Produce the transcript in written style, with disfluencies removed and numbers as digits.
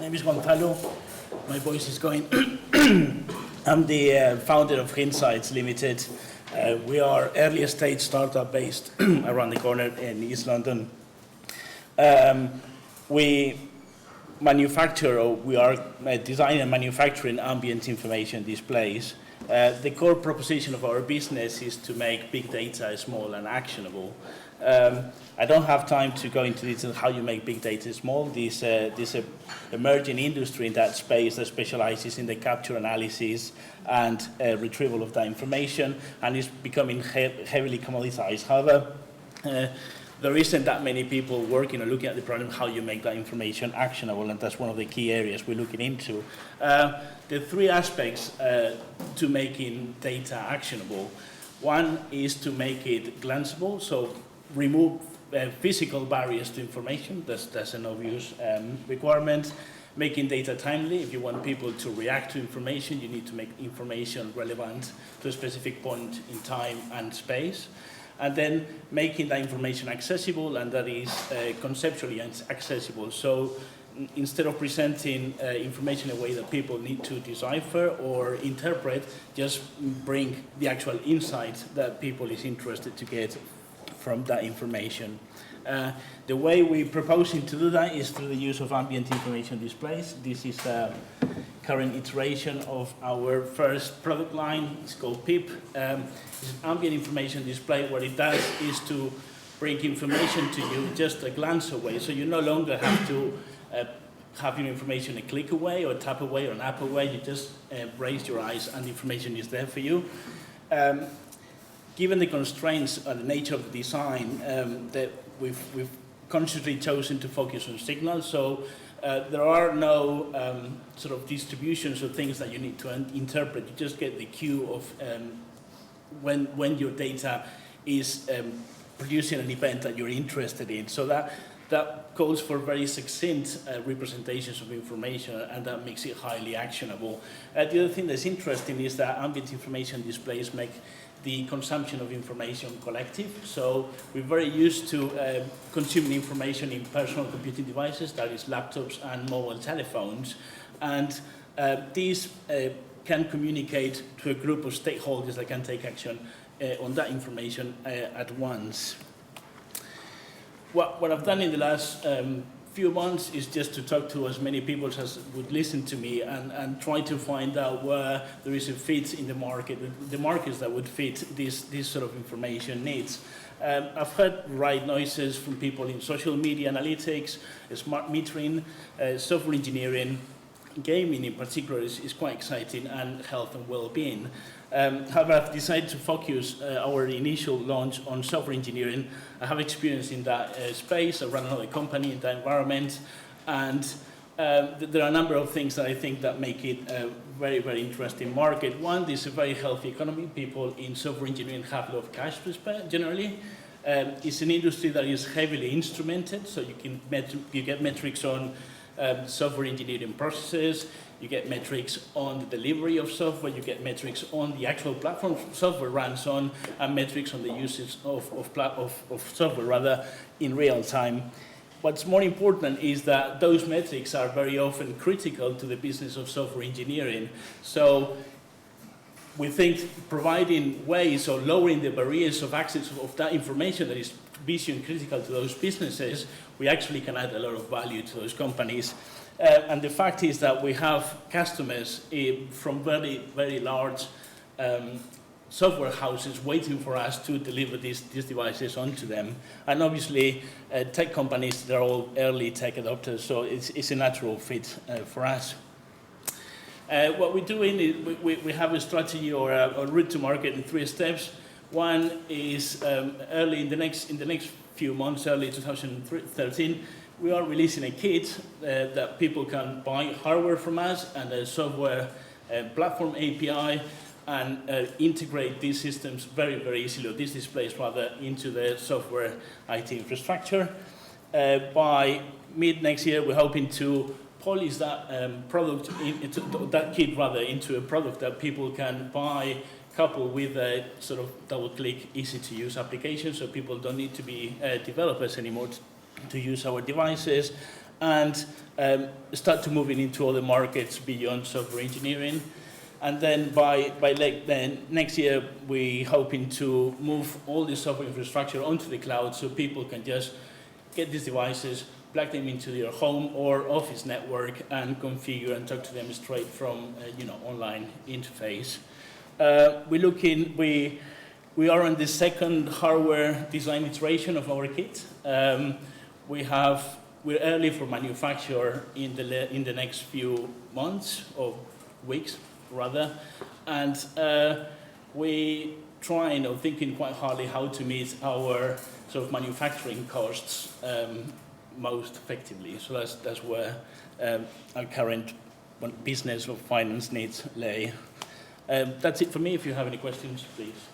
name is Gonzalo. My voice is going. I'm the founder of Hintsights Limited. We are early stage startup based around the corner in East London. We manufacture, or we are designing and manufacturing ambient information displays. The core proposition of our business is to make big data small and actionable. I don't have time to go into detail how you make big data small. This emerging industry in that space that specializes in the capture, analysis, and retrieval of that information, and is becoming heavily commoditized. However, there isn't that many people working or looking at the problem how you make that information actionable, and that's one of the key areas we're looking into. The three aspects to making data actionable. One is to make it glanceable, so remove physical barriers to information. That's an obvious requirement. Making data timely. If you want people to react to information, you need to make information relevant to a specific point in time and space. And then making that information accessible, and that is conceptually accessible. So instead of presenting information in a way that people need to decipher or interpret, just bring the actual insight that people is interested to get from that information. The way we're proposing to do that is through the use of ambient information displays. This is a current iteration of our first product line. It's called PIP. It's an ambient information display. What it does is to bring information to you just a glance away. So you no longer have to have your information a click away or tap away or an app away. You just raise your eyes and the information is there for you. Given the constraints and the nature of the design, that we've consciously chosen to focus on signals. So there are no sort of distributions or things that you need to interpret. You just get the cue of when your data is producing an event that you're interested in. So that calls for very succinct representations of information, and that makes it highly actionable. The other thing that's interesting is that ambient information displays make the consumption of information collective. So we're very used to consuming information in personal computing devices, that is laptops and mobile telephones. And these can communicate to a group of stakeholders that can take action on that information at once. What I've done in the last few months is just to talk to as many people as would listen to me and try to find out where there is a fit in the market, the markets that would fit this sort of information needs. I've heard right noises from people in social media analytics, smart metering, software engineering, gaming in particular is quite exciting, and health and well-being. However, I've decided to focus our initial launch on software engineering. I have experience in that space. I run another company in that environment, and there are a number of things that I think that make it a very, very interesting market. One, there's a very healthy economy. People in software engineering have a lot of cash to spend generally. It's an industry that is heavily instrumented, so you get metrics on software engineering processes, you get metrics on the delivery of software, you get metrics on the actual platform software runs on, and metrics on the usage of software rather in real time. What's more important is that those metrics are very often critical to the business of software engineering. So we think providing ways or lowering the barriers of access of that information that is mission critical to those businesses, we actually can add a lot of value to those companies. And the fact is that we have customers from very, very large software houses waiting for us to deliver these devices onto them. And obviously, tech companies, they're all early tech adopters, so it's a natural fit for us. What we're doing is we have a strategy or a route to market in 3 steps. One is early in the next few months, early 2013, we are releasing a kit that people can buy hardware from us and a software platform API and integrate these systems very, very easily, or these displays rather, into the software IT infrastructure. By mid next year, we're hoping to polish that that kit rather into a product that people can buy, coupled with a sort of double-click, easy-to-use application, so people don't need to be developers anymore to use our devices. and start to moving into other markets beyond software engineering. And then by next year, we're hoping to move all the software infrastructure onto the cloud so people can just get these devices, plug them into their home or office network, and configure and talk to them straight from online interface. We are on the second hardware design iteration of our kit. We're early for manufacture in the next few months or weeks rather, and we thinking quite hardly how to meet our sort of manufacturing costs most effectively. So that's where our current business or finance needs lay. That's it for me. If you have any questions, please.